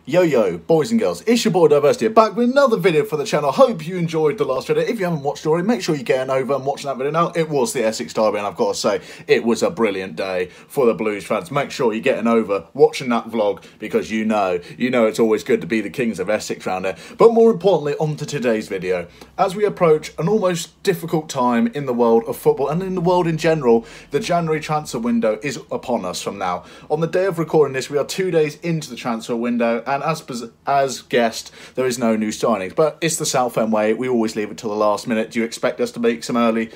Yo, boys and girls, it's your boy Diversity, back with another video for the channel. Hope you enjoyed the last video. If you haven't watched it already, make sure you're getting over and watching that video now. It was the Essex derby, and I've got to say, it was a brilliant day for the Blues fans. Make sure you're getting over, watching that vlog, because you know it's always good to be the kings of Essex round there. But more importantly, on to today's video. As we approach an almost difficult time in the world of football, and in the world in general, the January transfer window is upon us from now. On the day of recording this, we are 2 days into the transfer window, and as guessed, there is no new signings. But it's the Southend way. We always leave it till the last minute. Do you expect us to make some early,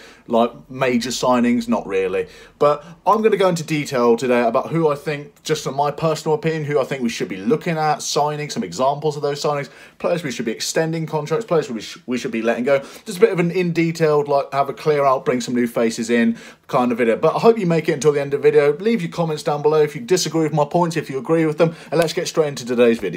major signings? Not really. But I'm going to go into detail today about who I think, just from my personal opinion, who I think we should be looking at, signing, some examples of those signings, players we should be extending contracts, players we should be letting go. Just a bit of an in-detailed, have a clear out, bring some new faces in kind of video. But I hope you make it until the end of the video. Leave your comments down below if you disagree with my points, if you agree with them, and let's get straight into today's video.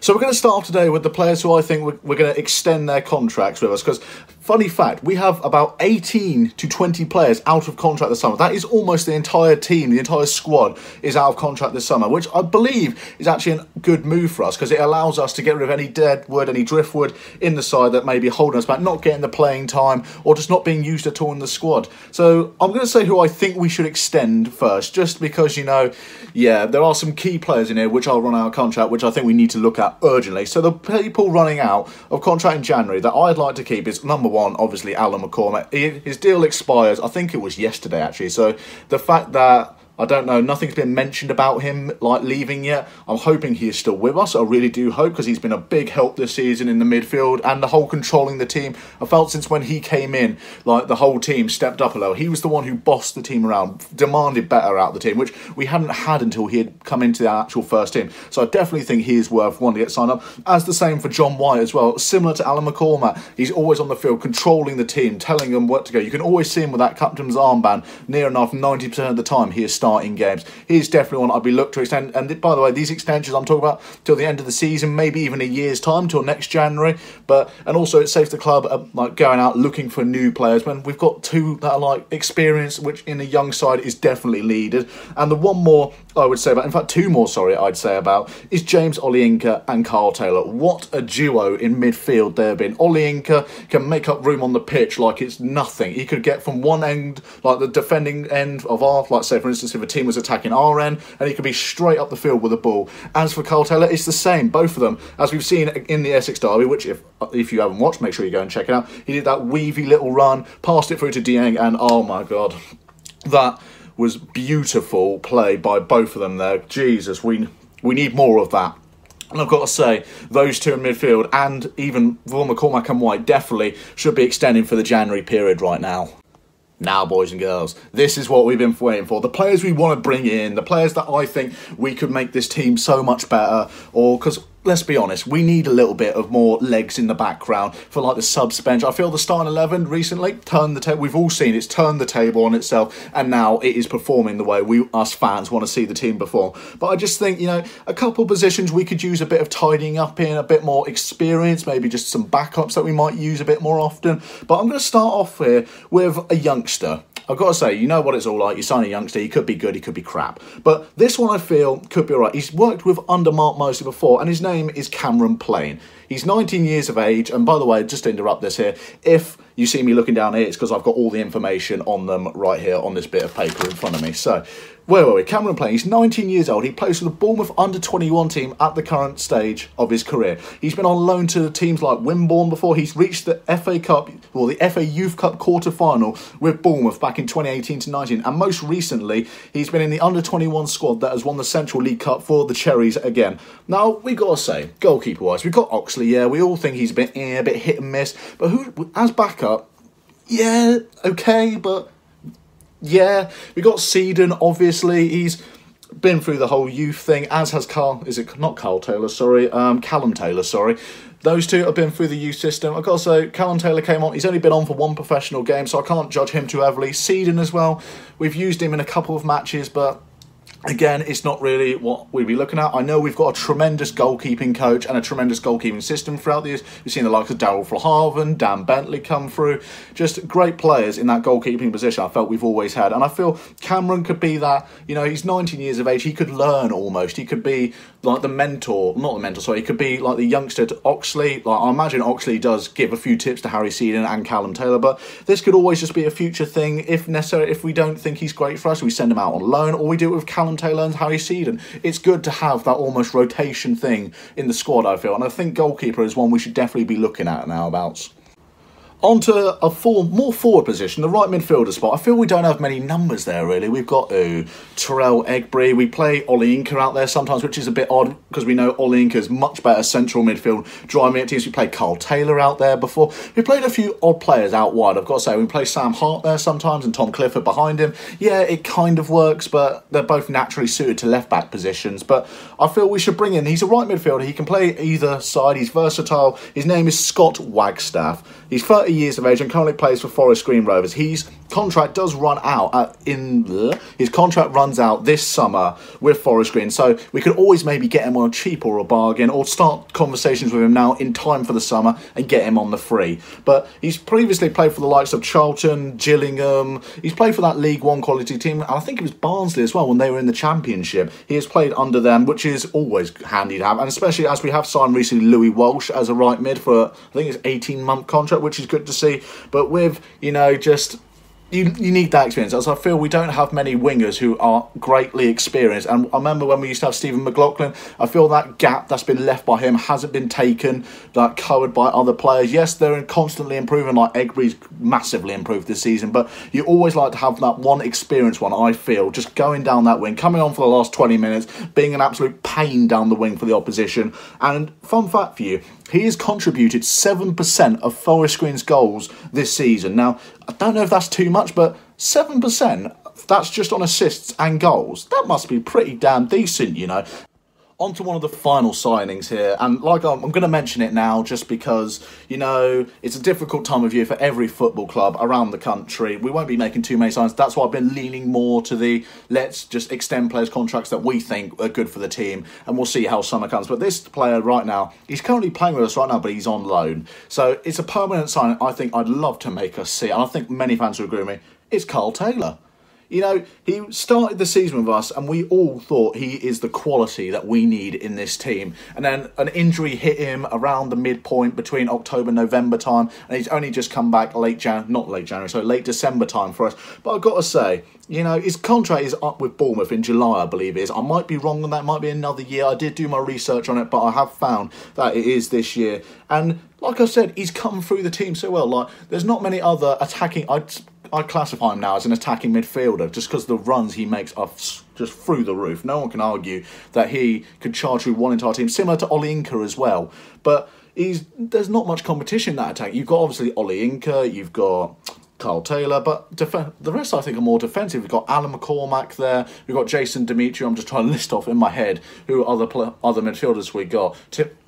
So we're going to start off today with the players who I think we're going to extend their contracts with us, because funny fact, we have about 18 to 20 players out of contract this summer. That is almost the entire team, the entire squad is out of contract this summer, which I believe is actually a good move for us, because it allows us to get rid of any dead wood, any driftwood in the side that may be holding us back, not getting the playing time or just not being used at all in the squad. So I'm going to say who I think we should extend first, just because, there are some key players in here which are run out of contract, which I think we need to look at urgently. So the people running out of contract in January that I'd like to keep is number one, obviously Alan McCormack. His deal expires, I think it was yesterday actually. So the fact that, I don't know, nothing's been mentioned about him leaving yet. I'm hoping he is still with us. I really do hope, because he's been a big help this season in the midfield and the whole controlling the team. I felt since when he came in, the whole team stepped up a level. He was the one who bossed the team around, demanded better out of the team, which we hadn't had until he had come into the actual first team. So I definitely think he is worth one to get signed up. As the same for John White as well. Similar to Alan McCormack, he's always on the field, controlling the team, telling them where to go. You can always see him with that captain's armband. Near enough 90% of the time he is starting games. He's definitely one I'd be looked to extend. And by the way, these extensions I'm talking about till the end of the season, maybe even a year's time, till next January. And also it saves the club going out looking for new players when we've got two that are experienced, which in the young side is definitely needed. And the one more I would say about, in fact two more, sorry, I'd say about, is James Olayinka and Carl Taylor. What a duo in midfield they have been. Olayinka can make up room on the pitch like it's nothing. He could get from one end, the defending end of our, say for instance, if a team was attacking our end, and he could be straight up the field with a ball. As for Carl Taylor, it's the same, both of them, as we've seen in the Essex derby, which if you haven't watched, make sure you go and check it out. He did that weavy little run, passed it through to Dieng, and oh my god, that was beautiful play by both of them there. Jesus, we need more of that. And I've got to say, those two in midfield, and even Vaughan McCormack and White, definitely should be extending for the January period right now. Now, boys and girls, this is what we've been waiting for. The players we want to bring in, the players that I think we could make this team so much better, because let's be honest, we need a little bit of more legs in the background for the subs bench. I feel the starting 11 recently turned the table. We've all seen it's turned the table on itself, and now it is performing the way us fans want to see the team perform. But I just think, a couple positions we could use a bit of tidying up in, a bit more experience, maybe just some backups that we might use a bit more often. But I'm going to start off here with a youngster. I've got to say, you know what it's all like. You sign a youngster, he could be good, he could be crap. But this one I feel could be all right. He's worked with under Mark Moseley before, and his name is Cameron Plain. He's 19 years of age, and by the way, just to interrupt this here, if you see me looking down here, it's because I've got all the information on them right here on this bit of paper in front of me. So, where were we? Cameron Plain, he's 19 years old. He plays for the Bournemouth under-21 team at the current stage of his career. He's been on loan to teams like Wimborne before. He's reached the FA Cup, or the FA Youth Cup quarter-final with Bournemouth back in 2018-19. And most recently, he's been in the under-21 squad that has won the Central League Cup for the Cherries again. Now, we got to say, goalkeeper-wise, we've got Oxley, yeah. We all think he's a bit hit and miss. But who, as backup, yeah, okay, but yeah, we got Southend, obviously. He's been through the whole youth thing, as has Callum Taylor, sorry. Those two have been through the youth system. I've got to say, Callum Taylor came on. He's only been on for one professional game, so I can't judge him too heavily. Southend as well. We've used him in a couple of matches, but again, it's not really what we'd be looking at. I know we've got a tremendous goalkeeping coach and a tremendous goalkeeping system throughout the years. We've seen the likes of Darryl Flahaven, Dan Bentley come through. Just great players in that goalkeeping position I felt we've always had. And I feel Cameron could be that, he's 19 years of age. He could learn almost. He could be like the mentor, not the mentor, sorry, he could be like the youngster to Oxley. Like, I imagine Oxley does give a few tips to Harry Seedon and Callum Taylor, but this could always just be a future thing if necessary. If we don't think he's great for us, we send him out on loan, or we do it with Callum Taylor and Harry Seedon. It's good to have that almost rotation thing in the squad, I feel, and I think goalkeeper is one we should definitely be looking at nowabouts. On to a more forward position, the right midfielder spot. I feel we don't have many numbers there, really. We've got Terrell Egbury. We play Ollie Inca out there sometimes, which is a bit odd because we know Ollie Inca is much better central midfield, driving at teams. We played Carl Taylor out there before. We played a few odd players out wide, I've got to say. We play Sam Hart there sometimes and Tom Clifford behind him. Yeah, it kind of works, but they're both naturally suited to left-back positions. But I feel we should bring in, he's a right midfielder. He can play either side. He's versatile. His name is Scott Wagstaff. He's 30 years of age and currently plays for Forest Green Rovers. His contract does run out his contract runs out this summer with Forest Green, so we could always maybe get him on a cheap or a bargain, or start conversations with him now in time for the summer and get him on the free. But he's previously played for the likes of Charlton, Gillingham. He's played for that League One quality team, and I think it was Barnsley as well when they were in the Championship. He has played under them, which is always handy to have, and especially as we have signed recently Louis Walsh as a right mid for, I think it's 18-month contract, which is good to see. But with, just you need that experience. As I feel we don't have many wingers who are greatly experienced. And I remember when we used to have Stephen McLaughlin, I feel that gap that's been left by him hasn't been taken, like covered by other players. Yes, they're constantly improving, like Egbury's massively improved this season, but you always like to have that one experienced one, I feel, just going down that wing, coming on for the last 20 minutes, being an absolute pain down the wing for the opposition. And fun fact for you, he has contributed 7% of Forest Green's goals this season. Now, I don't know if that's too much, but 7%, that's just on assists and goals. That must be pretty damn decent, On to one of the final signings here, and like I'm going to mention it now just because, it's a difficult time of year for every football club around the country. We won't be making too many signings. That's why I've been leaning more to the let's just extend players' contracts that we think are good for the team, and we'll see how summer comes. But this player right now, he's currently playing with us right now, but he's on loan. So it's a permanent signing I think I'd love to make us see, and I think many fans will agree with me. It's Carl Taylor. He started the season with us and we all thought he is the quality that we need in this team. And then an injury hit him around the midpoint between October and November time, and he's only just come back late December time for us. But I've got to say, his contract is up with Bournemouth in July, I believe it is. I might be wrong on that, might be another year. I did do my research on it, but I have found that it is this year. And like I said, he's come through the team so well. Like, there's not many other attacking... I classify him now as an attacking midfielder just because the runs he makes are just through the roof. No one can argue that he could charge through one entire team, similar to Ollie Inca as well. But there's not much competition in that attack. You've got obviously Ollie Inca, you've got Carl Taylor, but the rest I think are more defensive. We've got Alan McCormack there, we've got Jason Demetriou. I'm just trying to list off in my head who other midfielders we got.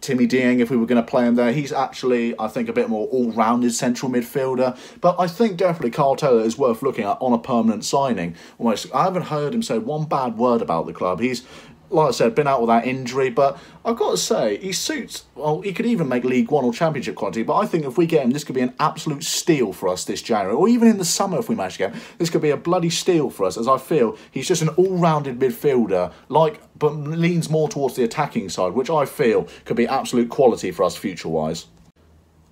Timmy Dieng, if we were going to play him there, he's actually, I think, a bit more all-rounded central midfielder. But I think definitely Carl Taylor is worth looking at on a permanent signing. Almost, I haven't heard him say one bad word about the club. He's, like I said, been out with that injury, but I've got to say, he suits, well, he could even make League One or Championship quality, but I think if we get him, this could be an absolute steal for us this January, or even in the summer if we manage to get him. This could be a bloody steal for us, as I feel he's just an all-rounded midfielder, but leans more towards the attacking side, which I feel could be absolute quality for us future-wise.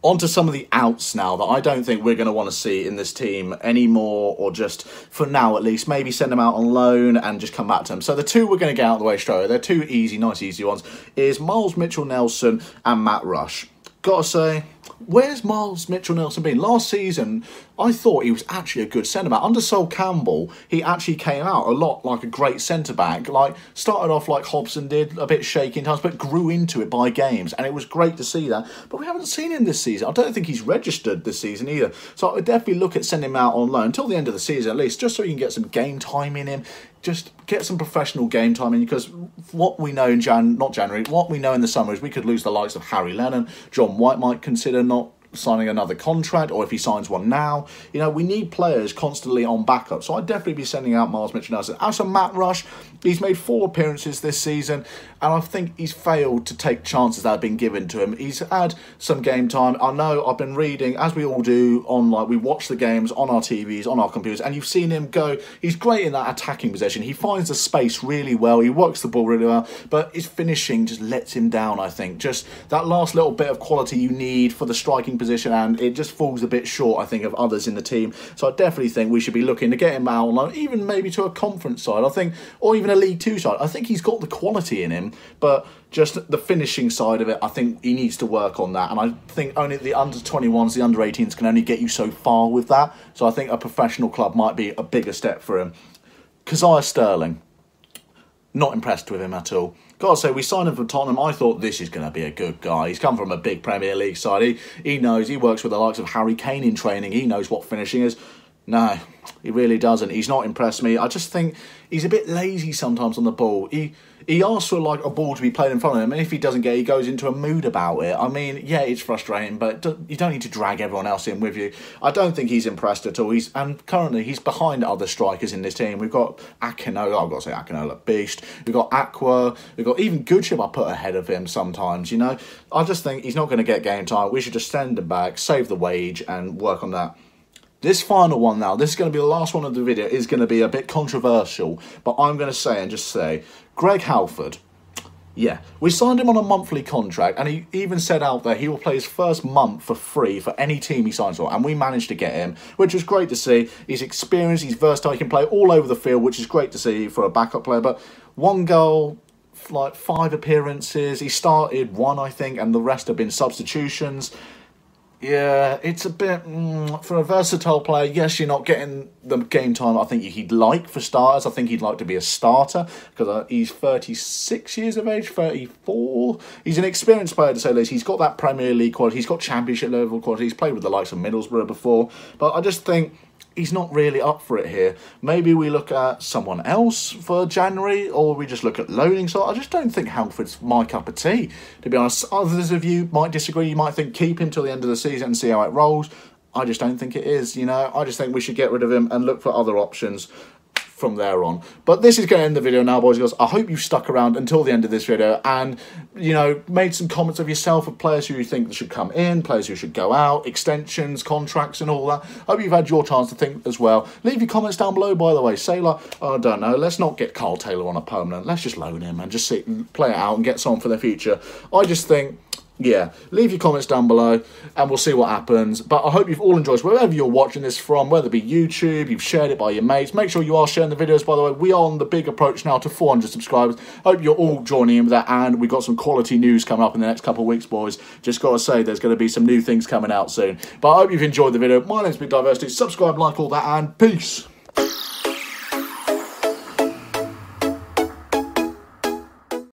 On to some of the outs now that I don't think we're going to want to see in this team anymore, or just, for now at least, maybe send them out on loan and just come back to them. So the two we're going to get out of the way straight away, they're two nice easy ones, is Miles Mitchell-Nelson and Matt Rush. Gotta say, where's Miles Mitchell-Nelson been? Last season, I thought he was actually a good centre-back. Under Sol Campbell, he actually came out a lot like a great centre-back. Started off like Hobson did, a bit shaky in times, but grew into it by games, and it was great to see that. But we haven't seen him this season. I don't think he's registered this season either. So I would definitely look at sending him out on loan until the end of the season at least, just so you can get some game time in him. Just get some professional game time in, because what we know in what we know in the summer is we could lose the likes of Harry Lennon. John White might consider not signing another contract, or if he signs one now. We need players constantly on backup, so I'd definitely be sending out Miles Mitchell-Nelson. As for Matt Rush, he's made 4 appearances this season. and I think he's failed to take chances that have been given to him. He's had some game time. I know I've been reading, as we all do online, we watch the games on our TVs, on our computers, and you've seen him go. He's great in that attacking possession. He finds the space really well. He works the ball really well, but his finishing just lets him down, I think. Just that last little bit of quality you need for the striking position, and it just falls a bit short, I think, of others in the team. So I definitely think we should be looking to get him out on loan, even maybe to a conference side, I think, or even a League Two side. I think he's got the quality in him, but just the finishing side of it, I think he needs to work on that. And I think only the under-21s, the under-18s can only get you so far with that. So I think a professional club might be a bigger step for him. Keziah Sterling, not impressed with him at all. Gotta say, we signed him from Tottenham. I thought this is going to be a good guy. He's come from a big Premier League side. He knows, he works with the likes of Harry Kane in training. He knows what finishing is. No, he really doesn't. He's not impressed me. I just think he's a bit lazy sometimes on the ball. He asks for like a ball to be played in front of him, and if he doesn't get it, he goes into a mood about it. I mean, yeah, it's frustrating, but you don't need to drag everyone else in with you. I don't think he's impressed at all. And currently he's behind other strikers in this team. We've got Akinola, I've got to say Akinola, beast. We've got Aqua. We've got even Goodship I put ahead of him sometimes, you know. I just think he's not going to get game time. We should just send him back, save the wage, and work on that. This final one now, this is going to be the last one of the video, is going to be a bit controversial, but I'm going to say, Greg Halford, yeah, we signed him on a monthly contract, and he even said out there he will play his first month for free for any team he signs for, and we managed to get him, which was great to see. He's experienced, he's versatile, he can play all over the field, which is great to see for a backup player, but 1 goal, like 5 appearances, he started 1, I think, and the rest have been substitutions. Yeah, it's a bit, for a versatile player, yes, you're not getting the game time I think he'd like for starters. I think he'd like to be a starter, because he's 36 years of age, 34. He's an experienced player, to say the least. He's got that Premier League quality, he's got Championship level quality, he's played with the likes of Middlesbrough before, but I just think he's not really up for it here. Maybe we look at someone else for January, or we just look at loaning. So I just don't think Halford's my cup of tea, to be honest. Others of you might disagree. You might think keep him till the end of the season and see how it rolls. I just don't think it is, you know. I just think we should get rid of him and look for other options from there on. But this is going to end the video now, boys and girls. I hope you stuck around until the end of this video and, you know, made some comments of yourself of players who you think should come in, players who should go out, extensions, contracts and all that. I hope you've had your chance to think as well. Leave your comments down below, by the way. Say like, oh, I don't know, let's not get Carl Taylor on a permanent. Let's just loan him and just sit and play it out and get someone for the future. I just think, yeah, leave your comments down below and we'll see what happens. But I hope you've all enjoyed wherever you're watching this from, whether it be YouTube, you've shared it by your mates. Make sure you are sharing the videos, by the way. We are on the big approach now to 400 subscribers. Hope you're all joining in with that, and we've got some quality news coming up in the next couple of weeks, boys. Just got to say, there's going to be some new things coming out soon. But I hope you've enjoyed the video. My name's Big Diversity. Subscribe, like, all that, and peace.